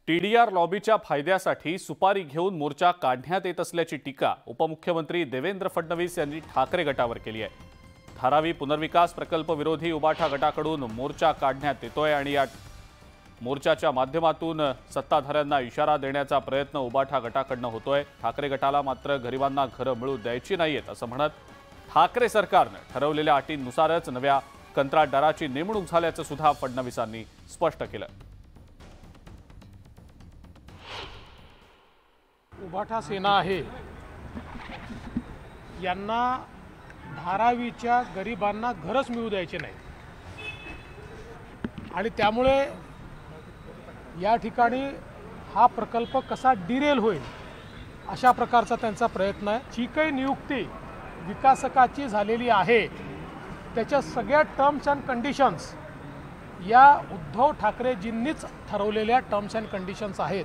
TDR लॉबीच्या फायद्यासाठी सुपारी घेऊन मोर्चा काढण्यात येत असल्याची टीका उपमुख्यमंत्री देवेंद्र फडणवीस यांनी ठाकरे गटावर केली आहे। धारावी पुनर्विकास प्रकल्प विरोधी उबाठा गटाकडून मोर्चा काढण्यात येतोय आणि या मोर्चाच्या माध्यमातून सत्ताधाऱ्यांना इशारा देण्याचा प्रयत्न उबाठा गटाकडून होतोय। ठाकरे गटाला मात्र गरिबांना घरं मिळू द्यायची नाहीत असं म्हणत ठाकरे सरकारने ठरवलेल्या अटींनुसारच नव्या कंत्राटदाराची नेमणूक झाल्याचं सुद्धा फडणवीसांनी स्पष्ट केलं। उबाठा सेना आहे यांना धारावीच्या गरिबांना घरच मिळू द्यायचे नाही आणि त्यामुळे या ठिकाणी हा प्रकल्प कसा डिरेल होईल अशा प्रकारचा त्यांचा प्रयत्न आहे। जी काही नियुक्ती विकासकाची झालेली आहे त्याच्या सगळ्या टर्म्स अँड कंडिशन्स या उद्धव ठाकरेजींनीच ठरवलेल्या टर्म्स अँड कंडिशन्स आहेत,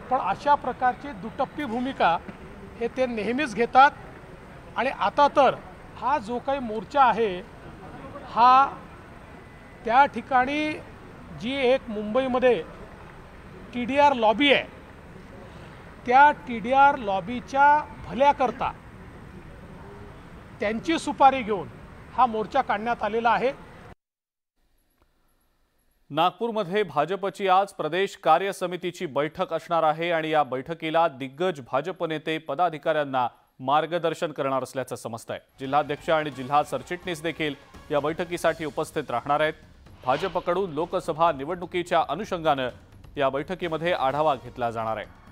पण अशा प्रकारची दुटप्पी भूमिका हे ते नेहमीच घेतात। आणि आता तर हा जो काही मोर्चा आहे हा त्या ठिकाणी जी एक मुंबईमध्ये टीडीआर लॉबी आहे त्या टीडीआर लॉबीच्या भल्याकरता त्यांची सुपारी घेऊन हा मोर्चा काढण्यात आलेला आहे। नागपूरमध्ये भाजपची आज प्रदेश कार्य समितीची बैठक असणार आहे आणि या बैठकीला दिग्गज भाजप नेते पदाधिकाऱ्यांना मार्गदर्शन करणार असल्याचं समजतंय। जिल्हाध्यक्ष आणि जिल्हा सरचिटणीस देखील या बैठकीसाठी उपस्थित राहणार आहेत। भाजपकडून लोकसभा निवडणुकीच्या अनुषंगाने या बैठकीमध्ये आढावा घेतला जाणार आहे।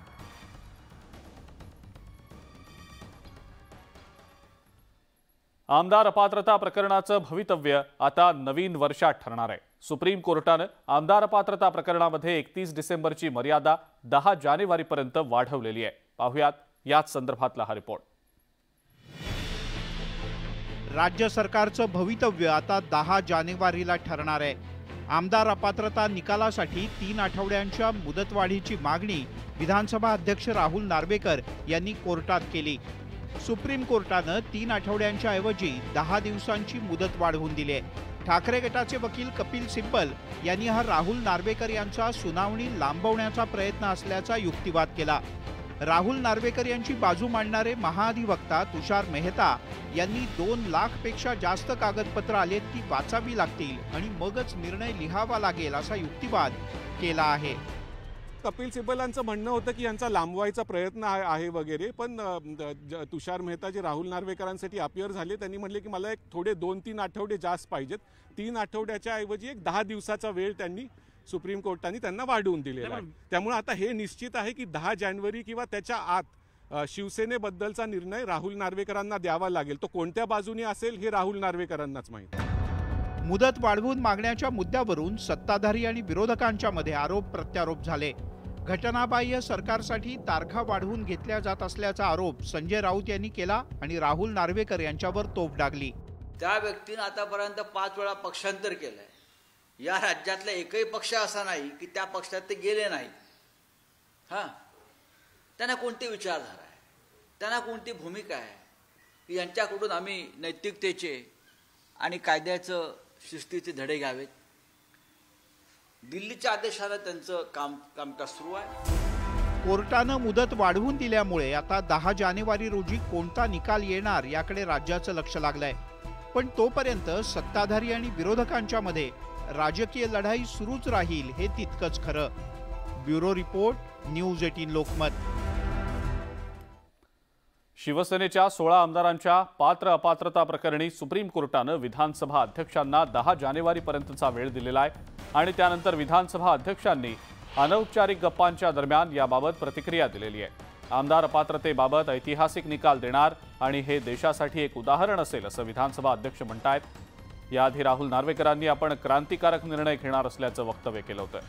आमदार अपात्रता प्रकरणाचं भवितव्य आता नवीन वर्षात ठरणार आहे। सुप्रीम कोर्टाने आमदार अपात्रता प्रकरणामध्ये 31 डिसेंबरची मर्यादा 10 जानेवारीपर्यंत वाढवलेली आहे। पाहुयात याच संदर्भातला हा रिपोर्ट। राज्य सरकारचं भवितव्य आता 10 जानेवारीला ठरणार आहे। आमदार अपात्रता निकालासाठी 3 आठवड्यांच्या मुदतवाढीची मागणी विधानसभा अध्यक्ष राहुल नार्वेकर यांनी कोर्टात केली। सुप्रीम कोर्टाने 3 आठवड्यांच्या ऐवजी 10 दिवसांची मुदत वाढवून दिली आहे। ठाकरे गटाचे वकील कपिल सिब्बल यांनी हा राहुल नार्वेकर यांचा सुनावणी लांबवण्याचा प्रयत्न असल्याचा युक्तिवाद केला। राहुल नार्वेकर यांची बाजू मांडणारे महाअधिवक्ता तुषार मेहता यांनी 2 लाखपेक्षा जास्त कागदपत्र आलेत ती वाचावी लागतील आणि मगच निर्णय लिहावा लागेल असा युक्तिवाद केला आहे। कपिल सिब्बलांचं म्हणणं होतं की यांचा लांबवायचा प्रयत्न आहे वगैरे, पण तुषार मेहता जे राहुल नार्वेकरांसाठी अपियर झाले त्यांनी म्हटले की मला एक थोडे 2-3 आठवडे जास्त पाहिजेत। 3 आठवड्याच्या ऐवजी एक 10 दिवसाचा वेळ त्यांनी सुप्रीम कोर्टाने त्यांना वाढवून दिलेला आहे। त्यामुळे आता हे निश्चित आहे की 10 जानेवारी किंवा त्याच्या आत शिवसेनेबद्दलचा निर्णय राहुल नार्वेकरांना द्यावा लागेल। तो कोणत्या बाजूने असेल हे राहुल नार्वेकरांनाच माहिती। मुदत वाढवून मागण्याच्या मुद्द्यावरून सत्ताधारी आणि विरोधकांच्या मध्ये आरोप प्रत्यारोप झाले। घटनाबाह्य सरकारसाठी तारखा वाढवून घेतल्या जात असल्याचा आरोप संजय राऊत यांनी केला आणि राहुल नार्वेकर यांच्यावर तोफ डागली। त्या व्यक्तीने आतापर्यंत 5 वेळा पक्षांतर केलंय। या राज्यातला एकही पक्ष असा नाही की त्या पक्षात ते गेले नाही। त्यांना कोणती विचारधारा आहे, त्यांना कोणती भूमिका आहे की यांच्याकडून आम्ही नैतिकतेचे आणि कायद्याचं शिस्तीचे धडे घ्यावेत। दिल्लीच्या आदेशाने त्यांचं कामकाज सुरू आहे। कोर्टानं मुदत वाढवून दिल्यामुळे आता 10 जानेवारी रोजी कोणता निकाल येणार याकडे राज्याचं लक्ष लागलंय, पण तोपर्यंत सत्ताधारी आणि विरोधकांच्या मध्ये राजकीय लढाई सुरूच राहील हे तितकंच खरं। Bureau report, news 18 Lokmat. शिवसेनेच्या 16 आमदारांच्या पात्र अपात्रता प्रकरणी सुप्रीम कोर्टाने विधानसभा अध्यक्षांना 10 जानेवारीपर्यंतचा वेळ दिलेला आहे आणि त्यानंतर विधानसभा अध्यक्षांनी अनौपचारिक गप्पांच्या दरम्यान याबाबत प्रतिक्रिया दिलेली आहे। आमदार अपात्रतेबाबत ऐतिहासिक निकाल देणार आणि हे देशासाठी एक उदाहरण असेल असं विधानसभा अध्यक्ष म्हणतायत। याआधी राहुल नार्वेकरांनी आपण क्रांतिकारक निर्णय घेणार असल्याचं वक्तव्य केलं होतं।